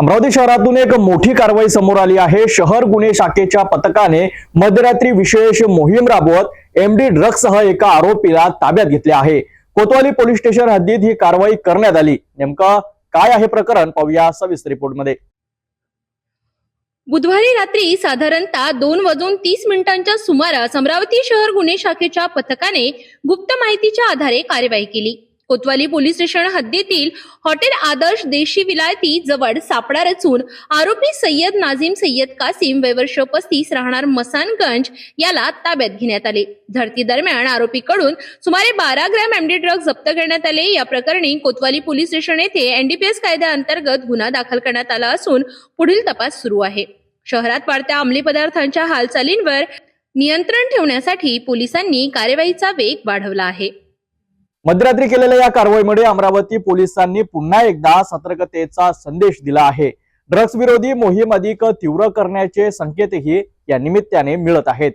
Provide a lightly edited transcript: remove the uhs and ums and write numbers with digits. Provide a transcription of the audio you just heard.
अमरावती शहरातून एक मोठी कारवाई समोर आली आहे। शहर गुन्हे शाखेच्या पथकाने मध्यरात्री विशेष मोहीम राबवत एमडी ड्रग्जसह एका आरोपीला ताब्यात घेतले आहे। कोतवाली पोलीस स्टेशन हद्दीत ही कारवाई करण्यात आली। नेमकं काय आहे प्रकरण पाहूया सविस्तर रिपोर्टमध्ये। बुधवारी रात्री साधारणतः 2:30 सुमारास अमरावती शहर गुन्हे शाखेच्या पथकाने गुप्त माहितीच्या आधारे कारवाई केली। कोतवाली पोलीस स्टेशन हद्दीतील हॉटेल आदर्श देशी विलायती जवळ सापळा रचून आरोपी सय्यद नाझीम सय्यद कासिम वय वर्ष 35 राहणार मसानगंज याला ताब्यात घेण्यात आले। झडती दरम्यान आरोपीकडून सुमारे 12 ग्रॅम एमडी ड्रग्ज जप्त करण्यात आले। या प्रकरणी कोतवाली पोलीस स्टेशन येथे एनडीपीएस कायद्याअंतर्गत गुन्हा दाखल करण्यात आला असून पुढील तपास सुरू आहे। शहरात वाढत्या अंमली पदार्थांच्या हालचालींवर नियंत्रण ठेवण्यासाठी पोलिसांनी कार्यवाहीचा वेग वाढवला आहे। मध्यरात्री केलेल्या या कारवाईमुळे अमरावती पोलिसांनी पुन्हा एकदा सतर्कतेचा संदेश दिला आहे। ड्रग्ज विरोधी मोहीम अधिक तीव्र करण्याचे संकेतही या निमित्ताने मिळत आहेत।